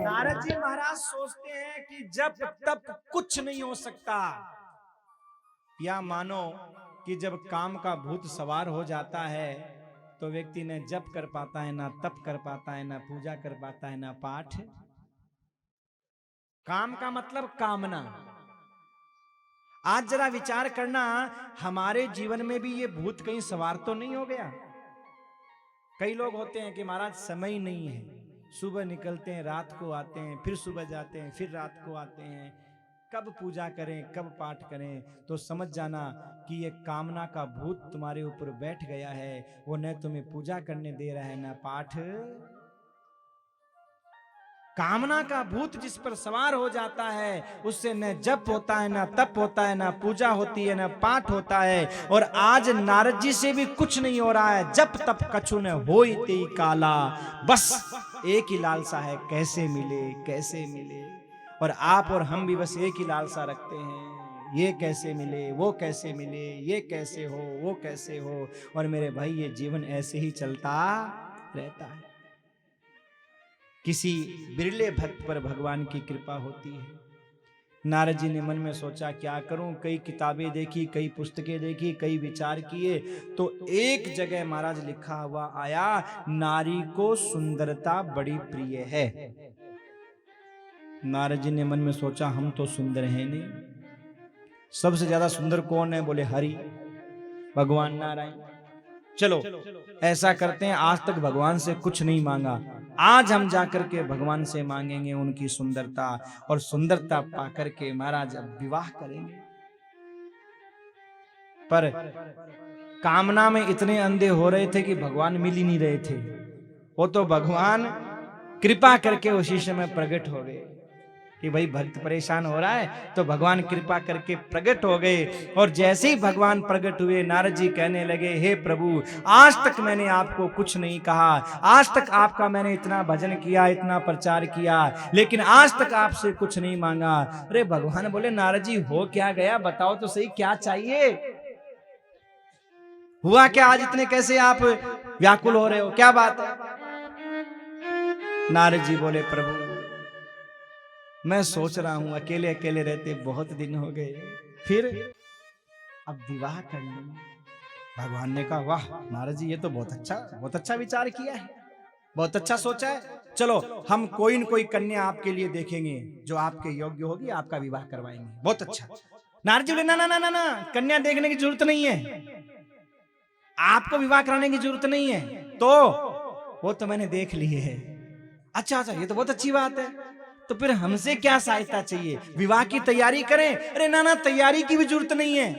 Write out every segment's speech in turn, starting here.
नारद जी महाराज सोचते हैं कि जब तब कुछ नहीं हो सकता, या मानो कि जब काम का भूत सवार हो जाता है तो व्यक्ति न जप कर पाता है, ना तप कर पाता है, ना पूजा कर पाता है, ना पाठ। काम का मतलब कामना। आज जरा विचार करना, हमारे जीवन में भी ये भूत कहीं सवार तो नहीं हो गया? कई लोग होते हैं कि महाराज समय नहीं है, सुबह निकलते हैं, रात को आते हैं, फिर सुबह जाते हैं, फिर रात को आते हैं, कब पूजा करें, कब पाठ करें? तो समझ जाना कि ये कामना का भूत तुम्हारे ऊपर बैठ गया है। वो न तुम्हें पूजा करने दे रहा है, ना पाठ। कामना का भूत जिस पर सवार हो जाता है उससे न जप होता है, ना तप होता है, ना पूजा होती है, ना पाठ होता है। और आज नारद जी से भी कुछ नहीं हो रहा है। जप तप कछु न होई ते काला, बस एक ही लालसा है, कैसे मिले, कैसे मिले। और आप और हम भी बस एक ही लालसा रखते हैं, ये कैसे मिले, वो कैसे मिले, ये कैसे हो, वो कैसे हो। और मेरे भाई ये जीवन ऐसे ही चलता रहता है। किसी बिरले भक्त पर भगवान की कृपा होती है। नारद जी ने मन में सोचा क्या करूं, कई किताबें देखी, कई पुस्तकें देखी, कई विचार किए, तो एक जगह महाराज लिखा हुआ आया, नारी को सुंदरता बड़ी प्रिय है। नारद जी ने मन में सोचा हम तो सुंदर हैं नहीं। सबसे ज्यादा सुंदर कौन है? बोले हरि, भगवान नारायण। चलो ऐसा करते हैं, आज तक भगवान से कुछ नहीं मांगा, आज हम जाकर के भगवान से मांगेंगे उनकी सुंदरता, और सुंदरता पाकर के महाराज अब विवाह करेंगे। पर कामना में इतने अंधे हो रहे थे कि भगवान मिल ही नहीं रहे थे। वो तो भगवान कृपा करके उसी समय प्रकट हो गए कि भाई भक्त परेशान हो रहा है, तो भगवान कृपा करके प्रकट हो गए। और जैसे ही भगवान प्रकट हुए, नारद जी कहने लगे, हे प्रभु, आज तक मैंने आपको कुछ नहीं कहा, आज तक आपका मैंने इतना भजन किया, इतना प्रचार किया, लेकिन आज तक आपसे कुछ नहीं मांगा। अरे भगवान बोले, नारद जी हो क्या गया, बताओ तो सही, क्या चाहिए, हुआ क्या, आज इतने कैसे आप व्याकुल हो रहे हो, क्या बात है? नारद जी बोले, प्रभु मैं सोच रहा हूं, अकेले अकेले रहते बहुत दिन हो गए, फिर अब विवाह कर लूं। भगवान ने कहा, वाह नारद जी, ये तो बहुत अच्छा विचार किया है, बहुत अच्छा सोचा है। चलो हम कोई न कोई कन्या आपके लिए देखेंगे जो आपके योग्य होगी, आपका विवाह करवाएंगे। बहुत अच्छा। नारद जी बोले, ना ना ना ना ना, कन्या देखने की जरूरत नहीं है, आपको विवाह कराने की जरूरत नहीं है, तो वो तो मैंने देख लिए है। अच्छा अच्छा, ये तो बहुत अच्छी बात है, तो फिर हमसे क्या सहायता चाहिए, विवाह की तैयारी करें? अरे ना ना, तैयारी की भी जरूरत नहीं है।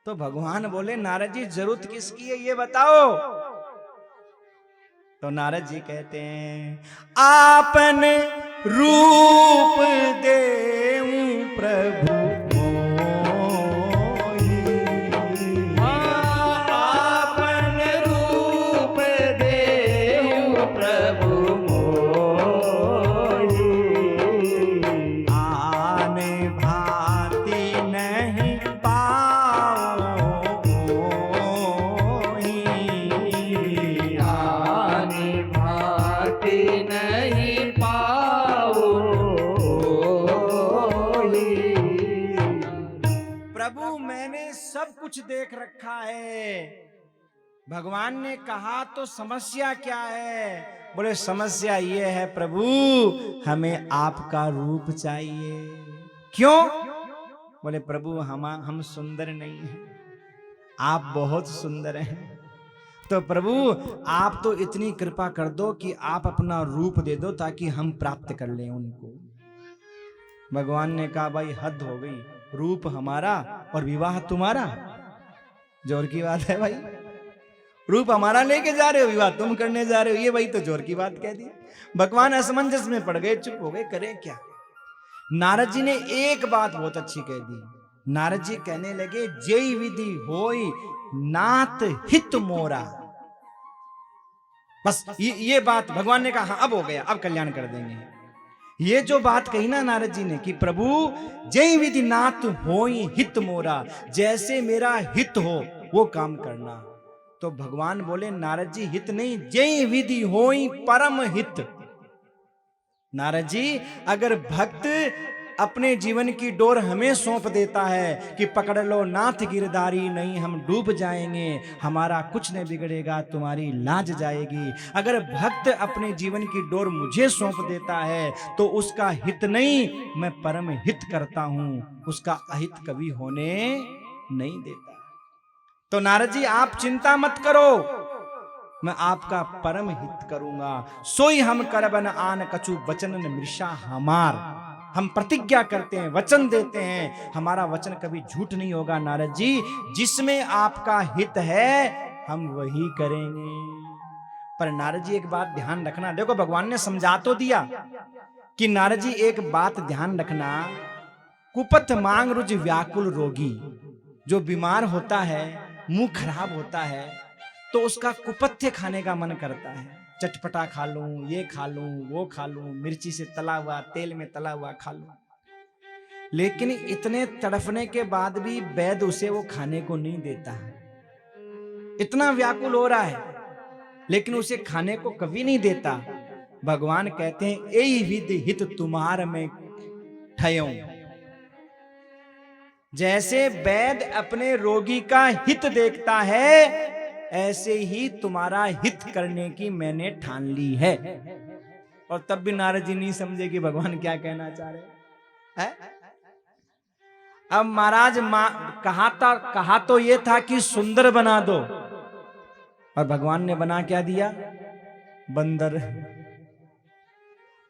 तो भगवान बोले, नारद जी जरूरत किसकी है ये बताओ। तो नारद जी कहते हैं, आपन रूप देऊं प्रभु कुछ देख रखा है। भगवान ने कहा तो समस्या क्या है? बोले समस्या ये है प्रभु, हमें आपका रूप चाहिए। क्यों? बोले प्रभु हम सुंदर नहीं हैं, आप बहुत सुंदर हैं। तो प्रभु आप तो इतनी कृपा कर दो कि आप अपना रूप दे दो ताकि हम प्राप्त कर लें उनको। भगवान ने कहा, भाई हद हो गई, रूप हमारा और विवाह तुम्हारा, जोर की बात है भाई। रूप हमारा लेके जा रहे हो, विवाह तुम करने जा रहे हो, ये भाई तो जोर की बात कह दी। भगवान असमंजस में पड़ गए, चुप हो गए, करें क्या। नारद जी ने एक बात बहुत अच्छी कह दी। नारद जी कहने लगे, जय विधि होई नात हित मोरा। बस ये बात भगवान ने कहा, हाँ अब हो गया, अब कल्याण कर देंगे। ये जो बात कही ना नारद जी ने कि प्रभु जय विधि नाथ होई हित मोरा, जैसे मेरा हित हो वो काम करना। तो भगवान बोले, नारद जी हित नहीं, जय विधि होई परम हित। नारद जी, अगर भक्त अपने जीवन की डोर हमें सौंप देता है कि पकड़ लो नाथ गिरधारी, नहीं हम डूब जाएंगे, हमारा कुछ नहीं बिगड़ेगा, तुम्हारी लाज जाएगी। अगर भक्त अपने जीवन की डोर मुझे सौंप देता है तो उसका हित नहीं, मैं परम हित करता हूं, उसका अहित कभी होने नहीं देता। तो नारद जी, आप चिंता मत करो, मैं आपका परम हित करूंगा। सोई हम करबन आन कछु वचन मृषा हमार। हम प्रतिज्ञा करते हैं, वचन देते हैं, हमारा वचन कभी झूठ नहीं होगा नारद जी। जिसमें आपका हित है हम वही करेंगे। पर नारद जी एक बात ध्यान रखना, देखो भगवान ने समझा तो दिया कि नारद जी एक बात ध्यान रखना, कुपथ मांग रुज व्याकुल रोगी, जो बीमार होता है, मुंह खराब होता है, तो उसका कुपथ्य खाने का मन करता है। चटपटा खा लूं, ये खा लूं, वो खा लूं, मिर्ची से तला हुआ, तेल में तला हुआ खा लूं। लेकिन इतने तड़फने के बाद भी वैद्य उसे वो खाने को नहीं देता है। इतना व्याकुल हो रहा है लेकिन उसे खाने को कभी नहीं देता। भगवान कहते हैं, एहि विधि हित तुम्हार में ठयों। जैसे वैद्य अपने रोगी का हित देखता है, ऐसे ही तुम्हारा हित करने की मैंने ठान ली है। और तब भी नारद जी नहीं समझे कि भगवान क्या कहना चाह रहे हैं। अब महाराज कहा तो ये था कि सुंदर बना दो, और भगवान ने बना क्या दिया? बंदर।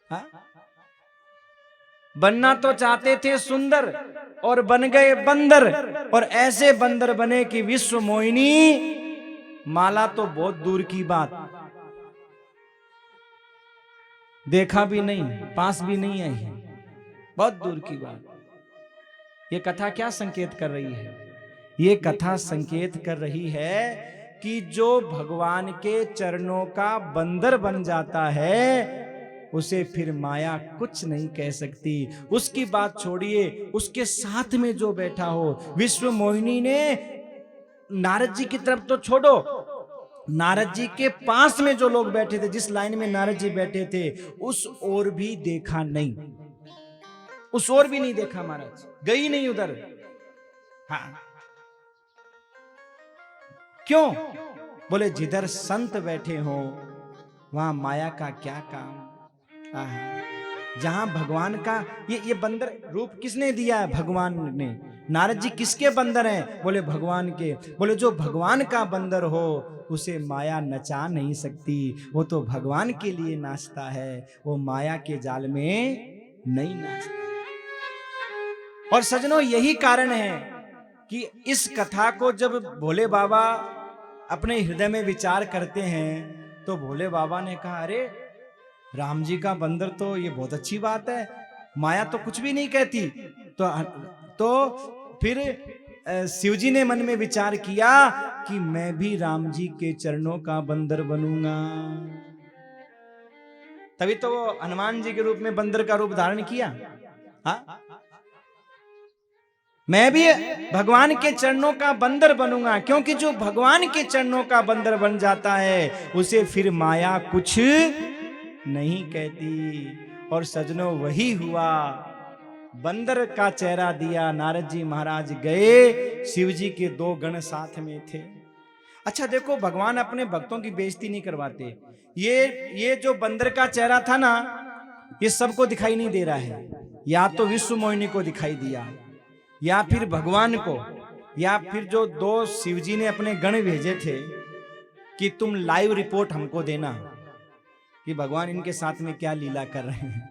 हा? बनना तो चाहते थे सुंदर और बन गए बंदर, और ऐसे बंदर बने कि विश्व मोहिनी माला तो बहुत दूर की बात, देखा भी नहीं, पास भी नहीं आई है, बहुत दूर की बात। ये कथा क्या संकेत कर रही है? ये कथा संकेत कर रही है कि जो भगवान के चरणों का बंदर बन जाता है उसे फिर माया कुछ नहीं कह सकती। उसकी बात छोड़िए, उसके साथ में जो बैठा हो, विश्व मोहिनी ने नारद जी की तरफ तो छोड़ो, नारद जी के पास में जो लोग बैठे थे, जिस लाइन में नारद जी बैठे थे, उस ओर भी देखा नहीं, उस ओर भी नहीं देखा, महाराज गई नहीं उधर। हाँ, क्यों? बोले जिधर संत बैठे हो वहां माया का क्या काम। जहां भगवान का ये बंदर रूप किसने दिया है? भगवान ने। नारद जी किसके बंदर हैं? बोले भगवान के। बोले जो भगवान का बंदर हो उसे माया नचा नहीं सकती, वो तो भगवान के लिए नाचता है, वो माया के जाल में नहीं नाचता। और सजनों, यही कारण है कि इस कथा को जब भोले बाबा अपने हृदय में विचार करते हैं तो भोले बाबा ने कहा, अरे राम जी का बंदर तो ये बहुत अच्छी बात है, माया तो कुछ भी नहीं कहती। तो फिर शिव जी ने मन में विचार किया कि मैं भी राम जी के चरणों का बंदर बनूंगा। तभी तो वो हनुमान जी के रूप में बंदर का रूप धारण किया। हाँ, मैं भी भगवान के चरणों का बंदर बनूंगा, क्योंकि जो भगवान के चरणों का बंदर बन जाता है उसे फिर माया कुछ नहीं कहती। और सजनों, वही हुआ, बंदर का चेहरा दिया। नारद जी महाराज गए, शिव जी के दो गण साथ में थे। अच्छा देखो, भगवान अपने भक्तों की बेइज्जती नहीं करवाते। ये जो बंदर का चेहरा था ना, ये सबको दिखाई नहीं दे रहा है। या तो विश्व मोहिनी को दिखाई दिया, या फिर भगवान को, या फिर जो दो शिवजी ने अपने गण भेजे थे कि तुम लाइव रिपोर्ट हमको देना कि भगवान इनके साथ में क्या लीला कर रहे हैं।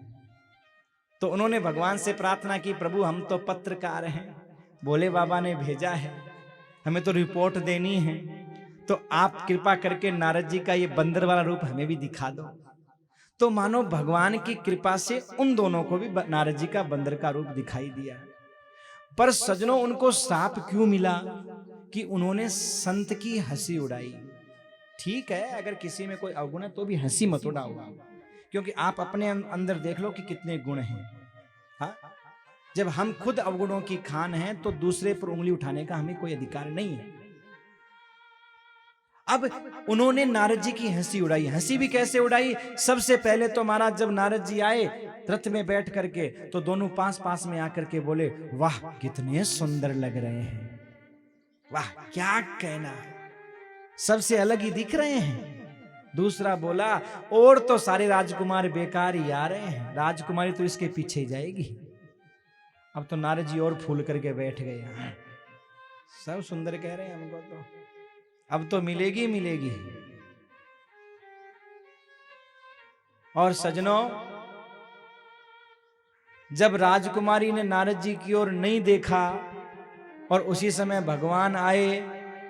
तो उन्होंने भगवान से प्रार्थना की, प्रभु हम तो पत्रकार हैं, भोले बाबा ने भेजा है, हमें तो रिपोर्ट देनी है, तो आप कृपा करके नारद जी का ये बंदर वाला रूप हमें भी दिखा दो। तो मानो भगवान की कृपा से उन दोनों को भी नारद जी का बंदर का रूप दिखाई दिया। पर सजनों, उनको श्राप क्यों मिला? कि उन्होंने संत की हंसी उड़ाई। ठीक है, अगर किसी में कोई अवगुण है तो भी हंसी मत उड़ाओ, क्योंकि आप अपने अंदर देख लो कि कितने गुण हैं। हाँ, जब हम खुद अवगुणों की खान हैं तो दूसरे पर उंगली उठाने का हमें कोई अधिकार नहीं है। अब उन्होंने नारद जी की हंसी उड़ाई। हंसी भी कैसे उड़ाई? सबसे पहले तो महाराज जब नारद जी आए रथ में बैठ करके, तो दोनों पास पास में आकर के बोले, वाह कितने सुंदर लग रहे हैं, वाह क्या कहना है, सबसे अलग ही दिख रहे हैं। दूसरा बोला, और तो सारे राजकुमार बेकार ही आ रहे हैं, राजकुमारी तो इसके पीछे ही जाएगी। अब तो नारद जी और फूल करके बैठ गए। सब सुंदर कह रहे हैं हमको, तो अब तो मिलेगी मिलेगी। और सजनों, जब राजकुमारी ने नारद जी की ओर नहीं देखा और उसी समय भगवान आए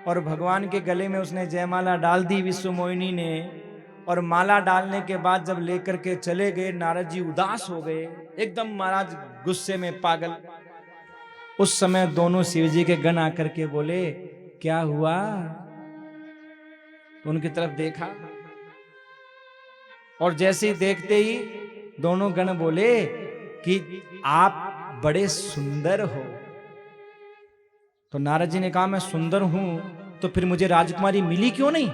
और भगवान के गले में उसने जयमाला डाल दी विश्व मोहिनी ने, और माला डालने के बाद जब लेकर के चले गए, नारद जी उदास हो गए एकदम, महाराज गुस्से में पागल। उस समय दोनों शिव जी के गण आकर के बोले, क्या हुआ? तो उनकी तरफ देखा और जैसे ही देखते ही दोनों गण बोले कि आप बड़े सुंदर हो। तो नारद जी ने कहा, मैं सुंदर हूं तो फिर मुझे राजकुमारी मिली क्यों नहीं?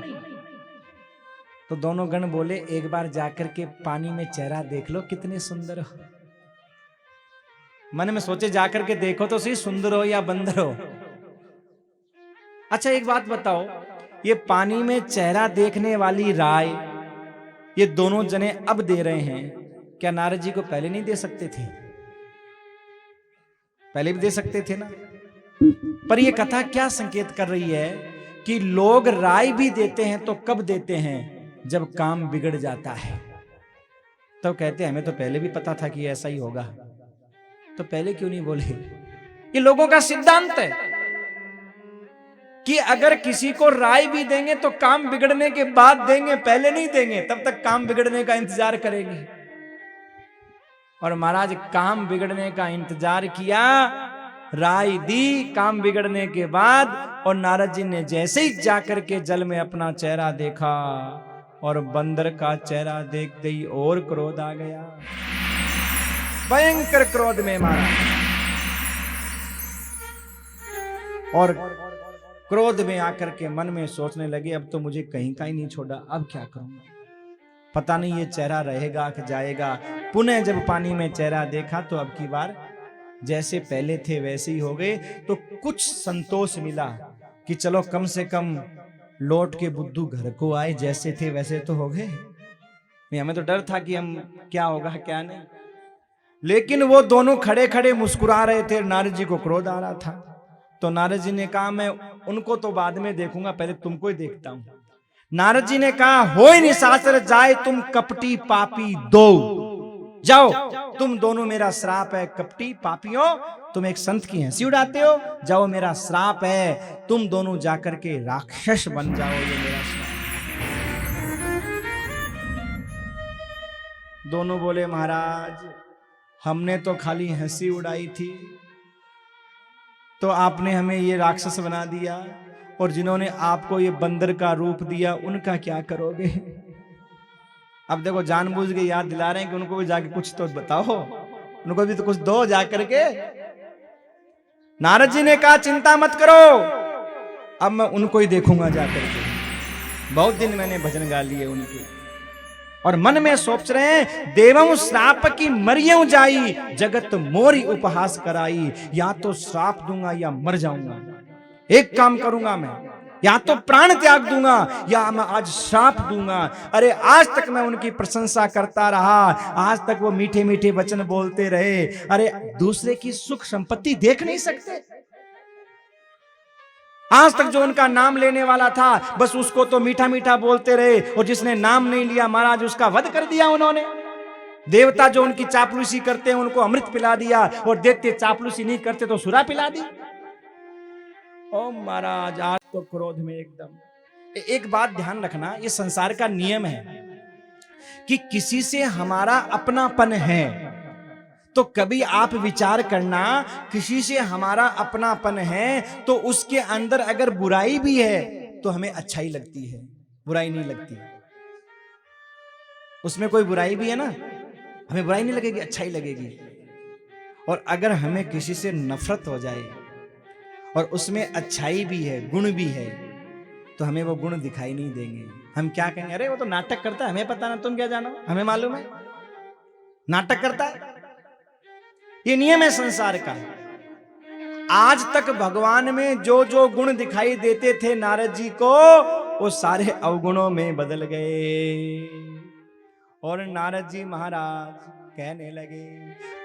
तो दोनों गण बोले, एक बार जाकर के पानी में चेहरा देख लो, कितने सुंदर हो। मन में सोचे जाकर के देखो तो सही, सुंदर हो या बंदर हो। अच्छा एक बात बताओ, ये पानी में चेहरा देखने वाली राय ये दोनों जने अब दे रहे हैं, क्या नारद जी को पहले नहीं दे सकते थे? पहले भी दे सकते थे ना। पर ये कथा क्या संकेत कर रही है कि लोग राय भी देते हैं तो कब देते हैं? जब काम बिगड़ जाता है तो कहते हैं हमें तो पहले भी पता था कि ऐसा ही होगा, तो पहले क्यों नहीं बोले? ये लोगों का सिद्धांत है कि अगर किसी को राय भी देंगे तो काम बिगड़ने के बाद देंगे, पहले नहीं देंगे, तब तक काम बिगड़ने का इंतजार करेंगे। और महाराज काम बिगड़ने का इंतजार किया, राय दी काम बिगड़ने के बाद, और नारद जी ने जैसे ही जाकर के जल में अपना चेहरा देखा और बंदर का चेहरा देखते ही और क्रोध आ गया, भयंकर क्रोध में मारा। और क्रोध में आकर के मन में सोचने लगे, अब तो मुझे कहीं का ही नहीं छोड़ा, अब क्या करूंगा, पता नहीं ये चेहरा रहेगा कि जाएगा। पुनः जब पानी में चेहरा देखा तो अब की बार जैसे पहले थे वैसे ही हो गए। तो कुछ संतोष मिला कि चलो कम से कम लौट के बुद्धू घर को आए, जैसे थे वैसे तो हो गए। हमें तो डर था कि हम क्या होगा क्या नहीं। लेकिन वो दोनों खड़े खड़े मुस्कुरा रहे थे, नारद जी को क्रोध आ रहा था। तो नारद जी ने कहा, मैं उनको तो बाद में देखूंगा, पहले तुमको ही देखता हूं। नारद जी ने कहा, होय निशाचर जाए तुम कपटी पापी दो, जाओ तुम दोनों, मेरा श्राप है कपटी पापियों, तुम एक संत की हंसी उड़ाते हो, जाओ मेरा श्राप है, तुम दोनों जाकर के राक्षस बन जाओ, ये मेरा श्राप। दोनों बोले, महाराज हमने तो खाली हंसी उड़ाई थी, तो आपने हमें ये राक्षस बना दिया, और जिन्होंने आपको ये बंदर का रूप दिया उनका क्या करोगे? अब देखो जानबूझ के याद दिला रहे हैं कि उनको भी जाके कुछ तो बताओ, उनको भी तो कुछ दो जाकर के। नारद जी ने कहा, चिंता मत करो, अब मैं उनको ही देखूंगा जाकर के। बहुत दिन मैंने भजन गा लिए उनके, और मन में सोच रहे हैं, देवम श्राप की मरियम जाई, जगत मोरी उपहास कराई। या तो श्राप दूंगा या मर जाऊंगा, एक काम करूंगा मैं, या तो प्राण त्याग दूंगा या मैं आज श्राप दूंगा। अरे आज तक मैं उनकी प्रशंसा करता रहा, आज तक वो मीठे मीठे वचन बोलते रहे, अरे दूसरे की सुख संपत्ति देख नहीं सकते? आज तक जो उनका नाम लेने वाला था बस उसको तो मीठा मीठा बोलते रहे, और जिसने नाम नहीं लिया महाराज उसका वध कर दिया उन्होंने। देवता जो उनकी चापलूसी करते हैं उनको अमृत पिला दिया, और देते चापलूसी नहीं करते तो सुरा पिला दी। ओ महाराज आज तो क्रोध में एकदम। एक बात ध्यान रखना, ये संसार का नियम है कि किसी से हमारा अपनापन है तो कभी आप विचार करना, किसी से हमारा अपनापन है तो उसके अंदर अगर बुराई भी है तो हमें अच्छाई लगती है, बुराई नहीं लगती। उसमें कोई बुराई भी है ना, हमें बुराई नहीं लगेगी, अच्छाई लगेगी। और अगर हमें किसी से नफरत हो जाए और उसमें अच्छाई भी है, गुण भी है, तो हमें वो गुण दिखाई नहीं देंगे। हम क्या कहेंगे, अरे वो तो नाटक करता है, हमें पता ना, तुम क्या जानो, हमें मालूम है नाटक करता है। ये नियम है संसार का। आज तक भगवान में जो जो गुण दिखाई देते थे नारद जी को, वो सारे अवगुणों में बदल गए। और नारद जी महाराज कहने लगे,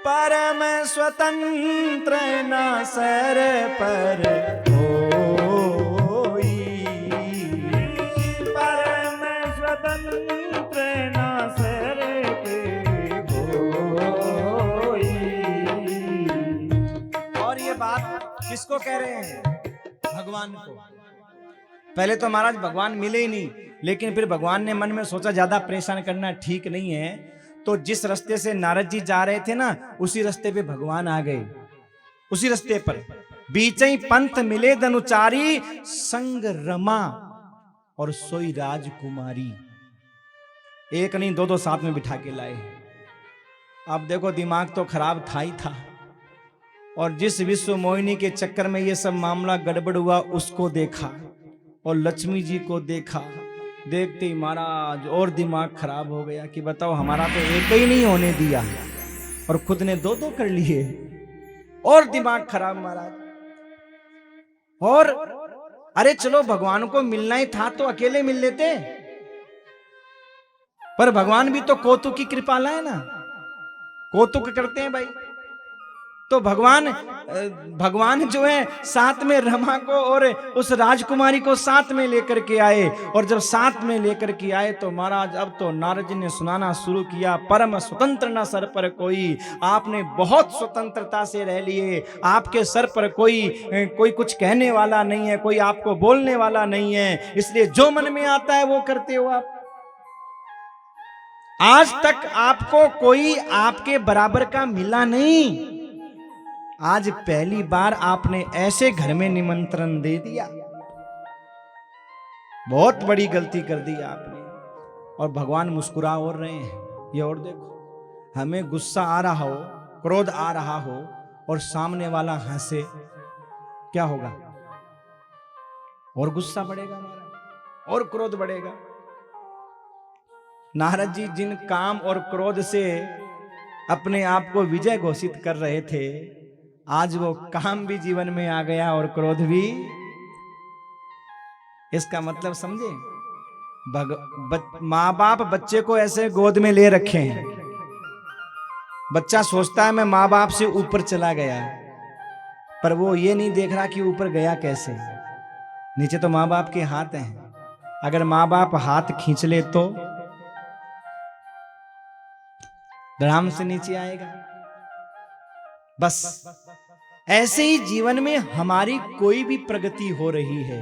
परम स्वतंत्र न सर पर होई, परम स्वतंत्र न सर पे होई। और ये बात किसको कह रहे हैं? भगवान को। पहले तो महाराज भगवान मिले ही नहीं, लेकिन फिर भगवान ने मन में सोचा ज्यादा परेशान करना ठीक नहीं है, तो जिस रास्ते से नारद जी जा रहे थे ना, उसी रास्ते पे भगवान आ गए। उसी रास्ते पर बीचई पंथ मिले धनुचारी, संग रमा और सोई राजकुमारी। एक नहीं दो दो साथ में बिठा के लाए। अब देखो दिमाग तो खराब था ही था, और जिस विश्व मोहिनी के चक्कर में ये सब मामला गड़बड़ हुआ उसको देखा और लक्ष्मी जी को देखा। देखते ही महाराज और दिमाग खराब हो गया कि बताओ, हमारा तो एक ही नहीं होने दिया और खुद ने दो दो कर लिए। और दिमाग खराब महाराज। और अरे चलो भगवान को मिलना ही था तो अकेले मिल लेते, पर भगवान भी तो कौतुक की कृपाला है ना, कौतुक करते हैं भाई। तो भगवान जो है साथ में रमा को और उस राजकुमारी को साथ में लेकर के आए। और जब साथ में लेकर के आए तो महाराज अब तो नारद जी ने सुनाना शुरू किया, परम स्वतंत्र ना सर पर कोई, आपने बहुत स्वतंत्रता से रह लिए, आपके सर पर कोई कुछ कहने वाला नहीं है, कोई आपको बोलने वाला नहीं है, इसलिए जो मन में आता है वो करते हो आप। आज तक आपको कोई आपके बराबर का मिला नहीं, आज पहली बार आपने ऐसे घर में निमंत्रण दे दिया, बहुत बड़ी गलती कर दी आपने। और भगवान मुस्कुरा और रहे हैं। ये और देखो, हमें गुस्सा आ रहा हो, क्रोध आ रहा हो और सामने वाला हंसे, क्या होगा? और गुस्सा बढ़ेगा हमारा और क्रोध बढ़ेगा। नारद जी जिन काम और क्रोध से अपने आप को विजय घोषित कर रहे थे, आज वो काम भी जीवन में आ गया और क्रोध भी। इसका मतलब समझे, माँ बाप बच्चे को ऐसे गोद में ले रखे हैं, बच्चा सोचता है मैं माँ बाप से ऊपर चला गया, पर वो ये नहीं देख रहा कि ऊपर गया कैसे। नीचे तो माँ बाप के हाथ हैं, अगर माँ बाप हाथ खींच ले तो धड़ाम से नीचे आएगा। बस ऐसे ही जीवन में हमारी कोई भी प्रगति हो रही है,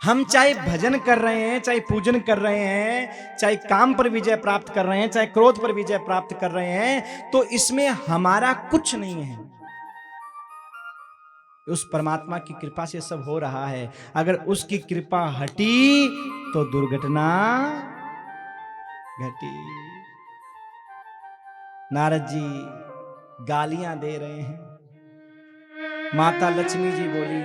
हम चाहे भजन कर रहे हैं, चाहे पूजन कर रहे हैं, चाहे काम पर विजय प्राप्त कर रहे हैं, चाहे क्रोध पर विजय प्राप्त कर रहे हैं, तो इसमें हमारा कुछ नहीं है, उस परमात्मा की कृपा से सब हो रहा है। अगर उसकी कृपा हटी तो दुर्घटना घटी। नारद जी गालियां दे रहे हैं। माता लक्ष्मी जी बोली,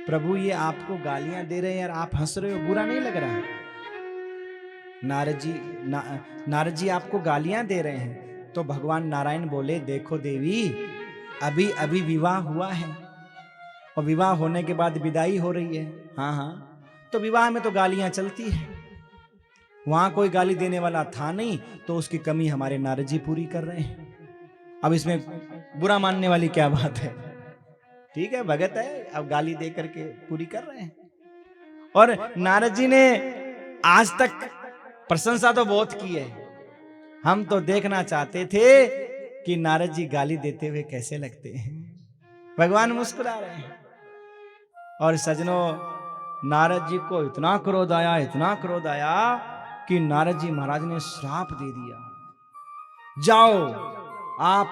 प्रभु ये आपको गालियां दे रहे हैं और आप हंस रहे हो, बुरा नहीं लग रहा? नारद जी आपको गालियां दे रहे हैं। तो भगवान नारायण बोले, देखो देवी, अभी अभी विवाह हुआ है और विवाह होने के बाद विदाई हो रही है। हाँ हाँ, तो विवाह में तो गालियां चलती है, वहां कोई गाली देने वाला था नहीं, तो उसकी कमी हमारे नारद जी पूरी कर रहे हैं। अब इसमें बुरा मानने वाली क्या बात है? ठीक है, भगत है, अब गाली दे करके पूरी कर रहे हैं। और नारद जी ने आज तक प्रशंसा तो बहुत की है, हम तो देखना चाहते थे कि नारद जी गाली देते हुए कैसे लगते हैं। भगवान मुस्कुरा रहे हैं। और सजनों, नारद जी को इतना क्रोध आया, इतना क्रोध आया कि नारद जी महाराज ने श्राप दे दिया, जाओ आप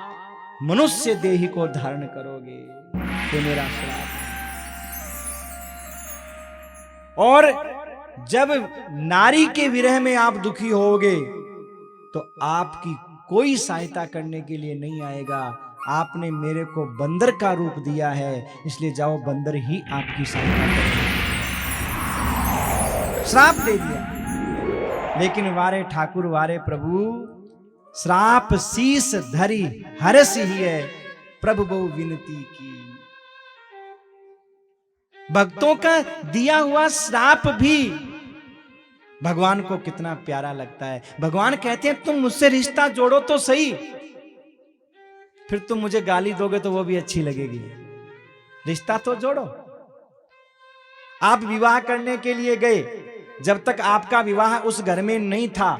मनुष्य देही को धारण करोगे, ये मेरा श्राप। और जब नारी के विरह में आप दुखी होगे तो आपकी कोई सहायता करने के लिए नहीं आएगा, आपने मेरे को बंदर का रूप दिया है, इसलिए जाओ बंदर ही आपकी सहायता करे। श्राप दे दिया। लेकिन वारे ठाकुर वारे प्रभु, श्राप शीस धरी हरस ही है, प्रभु बहु विनती की। भक्तों का दिया हुआ श्राप भी भगवान को कितना प्यारा लगता है। भगवान कहते हैं तुम मुझसे रिश्ता जोड़ो तो सही, फिर तुम मुझे गाली दोगे तो वो भी अच्छी लगेगी, रिश्ता तो जोड़ो। आप विवाह करने के लिए गए, जब तक आपका विवाह उस घर में नहीं था,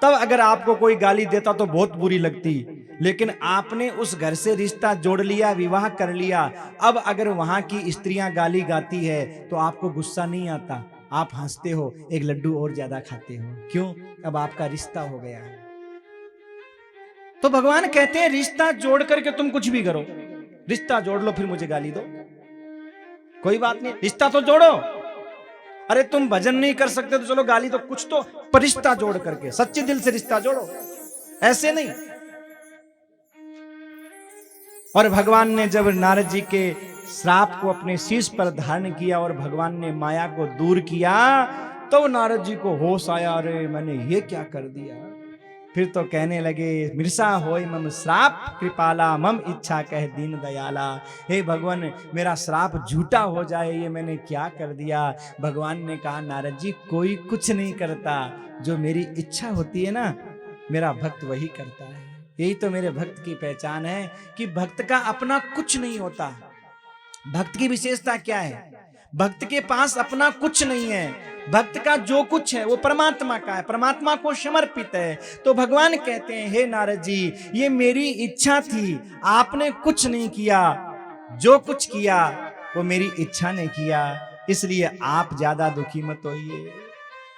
तब अगर आपको कोई गाली देता तो बहुत बुरी लगती, लेकिन आपने उस घर से रिश्ता जोड़ लिया, विवाह कर लिया। अब अगर वहां की स्त्रियां गाली गाती है तो आपको गुस्सा नहीं आता, आप हंसते हो, एक लड्डू और ज्यादा खाते हो। क्यों? अब आपका रिश्ता हो गया है। तो भगवान कहते हैं रिश्ता जोड़ करके तुम कुछ भी करो, रिश्ता जोड़ लो, फिर मुझे गाली दो, कोई बात नहीं, रिश्ता तो जोड़ो। अरे तुम भजन नहीं कर सकते तो चलो गाली दो, कुछ तो पर रिश्ता जोड़ करके सच्चे दिल से रिश्ता जोड़ो, ऐसे नहीं। और भगवान ने जब नारद जी के श्राप को अपने शीश पर धारण किया और भगवान ने माया को दूर किया, तो नारद जी को होश आया, अरे मैंने ये क्या कर दिया। फिर तो कहने लगे, मिर्षा होय मम श्राप कृपाला, मम इच्छा कह दीन दयाला। हे भगवान, मेरा श्राप झूठा हो जाए, ये मैंने क्या कर दिया। भगवान ने कहा, नारद जी कोई कुछ नहीं करता, जो मेरी इच्छा होती है ना, मेरा भक्त वही करता है। यही तो मेरे भक्त की पहचान है कि भक्त का अपना कुछ नहीं होता। भक्त की विशेषता क्या है? भक्त के पास अपना कुछ नहीं है, भक्त का जो कुछ है वो परमात्मा का है, परमात्मा को समर्पित है। तो भगवान कहते हैं, हे नारद जी, ये मेरी इच्छा थी, आपने कुछ नहीं किया, जो कुछ किया वो मेरी इच्छा ने किया, इसलिए आप ज्यादा दुखी मत होइए।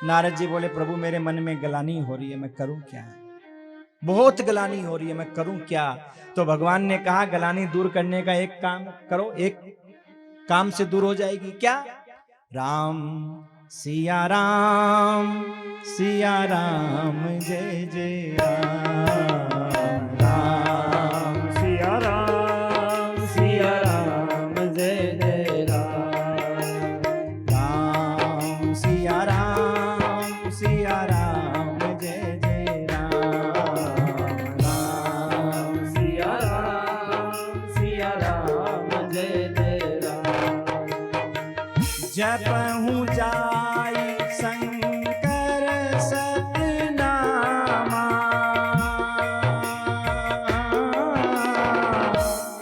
नारद जी बोले, प्रभु मेरे मन में गलानी हो रही है, मैं करूं क्या, बहुत गलानी हो रही है, मैं करूं क्या। तो भगवान ने कहा, गलानी दूर करने का एक काम करो, एक काम से दूर हो जाएगी। क्या? राम सिया राम, सिया राम जय जय राम, राम सिया राम, सिया राम जय जय राम, राम सिया राम, सिया राम जय जय राम, राम सिया राम, सिया राम जय जय राम। जपहु जाई शंकर सतनामा,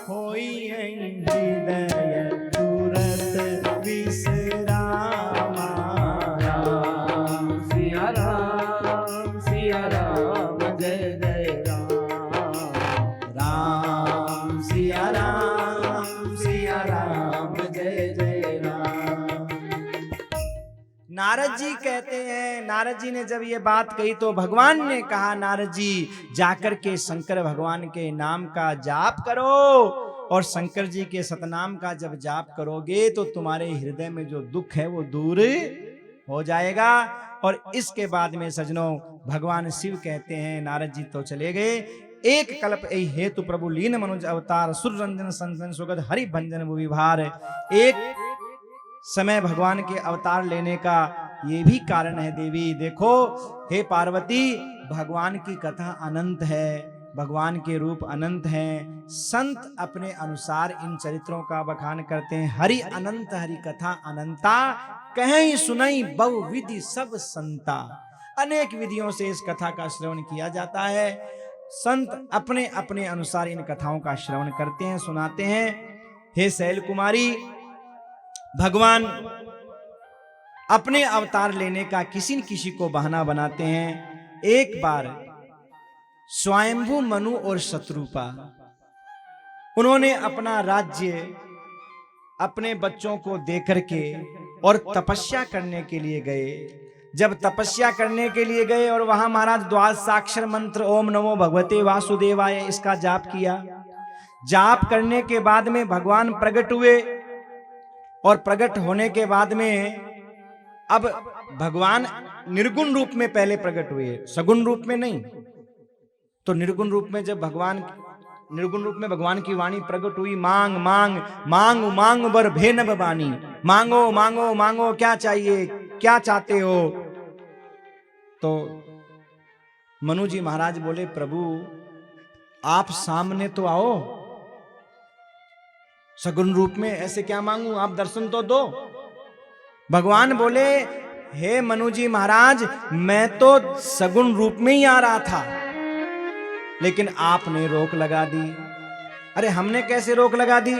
होई हृदय तुरत विश्रामा, राम सिया राम जय जय राम, राम सिया राम जय जय राम। नारद जी कहते हैं, नारद जी ने जब ये बात कही तो भगवान ने कहा, नारद जी जाकर के शंकर भगवान के नाम का जाप करो, और शंकर जी के सतनाम का जब जाप करोगे तो तुम्हारे हृदय में जो दुख है वो दूर हो जाएगा। और इसके बाद में सजनों, भगवान शिव कहते हैं, नारद जी तो चले गए, एक कल्प ए हेतु प्रभु लीन मनुज अवतार, सुर रंजन संतन सुगत हरि भंजन भुवि भार। एक समय भगवान के अवतार लेने का ये भी कारण है देवी। देखो हे पार्वती, भगवान की कथा अनंत है, भगवान के रूप अनंत हैं, संत अपने अनुसार इन चरित्रों का बखान करते हैं। हरि अनंत हरि कथा अनंता, कहीं सुनई बहु विधि सब संता। अनेक विधियों से इस कथा का श्रवण किया जाता है। संत अपने अपने अनुसार इन कथाओं का श्रवण करते हैं, सुनाते हैं। हे शैल कुमारी, भगवान अपने अवतार लेने का किसी न किसी को बहाना बनाते हैं। एक बार स्वयंभू मनु और शत्रुपा, उन्होंने अपना राज्य अपने बच्चों को देकर के और तपस्या करने के लिए गए। जब तपस्या करने के लिए गए और वहां महाराज द्वादशाक्षर मंत्र ओम नमो भगवते वासुदेवाय इसका जाप किया। जाप करने के बाद में भगवान प्रकट हुए, और प्रकट होने के बाद में अब भगवान निर्गुण रूप में पहले प्रकट हुए, सगुण रूप में नहीं। तो निर्गुण रूप में जब भगवान निर्गुण रूप में भगवान की वाणी प्रकट हुई। मांग मांग मांग मांग बर भेनब बानी, मांगो मांगो मांगो, क्या चाहिए, क्या चाहते हो। तो मनु जी महाराज बोले, प्रभु आप सामने तो आओ, सगुण रूप में, ऐसे क्या मांगू, आप दर्शन तो दो। भगवान बोले, हे मनु जी महाराज, मैं तो सगुण रूप में ही आ रहा था, लेकिन आपने रोक लगा दी। अरे हमने कैसे रोक लगा दी?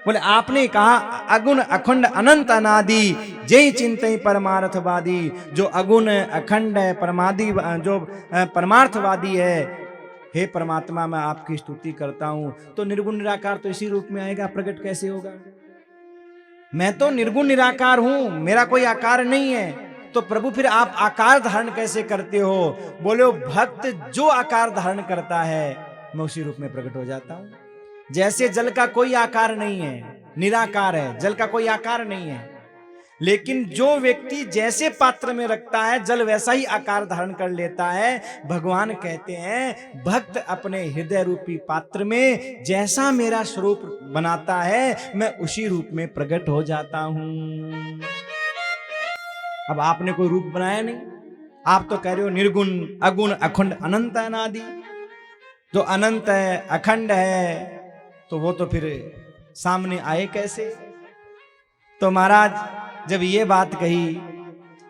बोले आपने कहा अगुण अखंड अनंत अनादि जय चिंतई परमार्थवादी। जो अगुण अखंड है, परमादि, जो परमार्थवादी है, हे परमात्मा मैं आपकी स्तुति करता हूं। तो निर्गुण निराकार तो इसी रूप में आएगा, प्रकट कैसे होगा? मैं तो निर्गुण निराकार हूं, मेरा कोई आकार नहीं है। तो प्रभु फिर आप आकार धारण कैसे करते हो? बोले भक्त जो आकार धारण करता है मैं उसी रूप में प्रकट हो जाता हूं। जैसे जल का कोई आकार नहीं है, निराकार है, जल का कोई आकार नहीं है, लेकिन जो व्यक्ति जैसे पात्र में रखता है जल वैसा ही आकार धारण कर लेता है। भगवान कहते हैं भक्त अपने हृदय रूपी पात्र में जैसा मेरा स्वरूप बनाता है मैं उसी रूप में प्रकट हो जाता हूं। अब आपने कोई रूप बनाया नहीं, आप तो कह रहे हो निर्गुण अगुण अखंड अनंत अनादि। जो अनंत है, अखंड है, तो वो तो फिर सामने आए कैसे? तो महाराज जब ये बात कही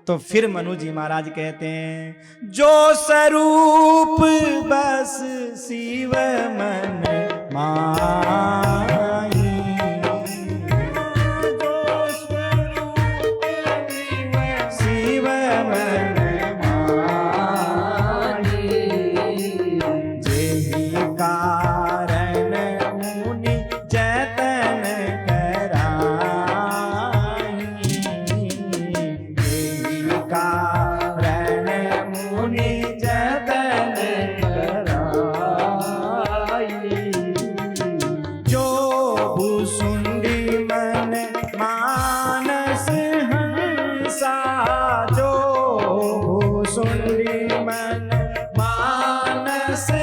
तो फिर मनु जी महाराज कहते हैं, जो स्वरूप बस शिव मन माही, जो स्वरूप शिव मन माही, जेहि कारण मुनि जतन से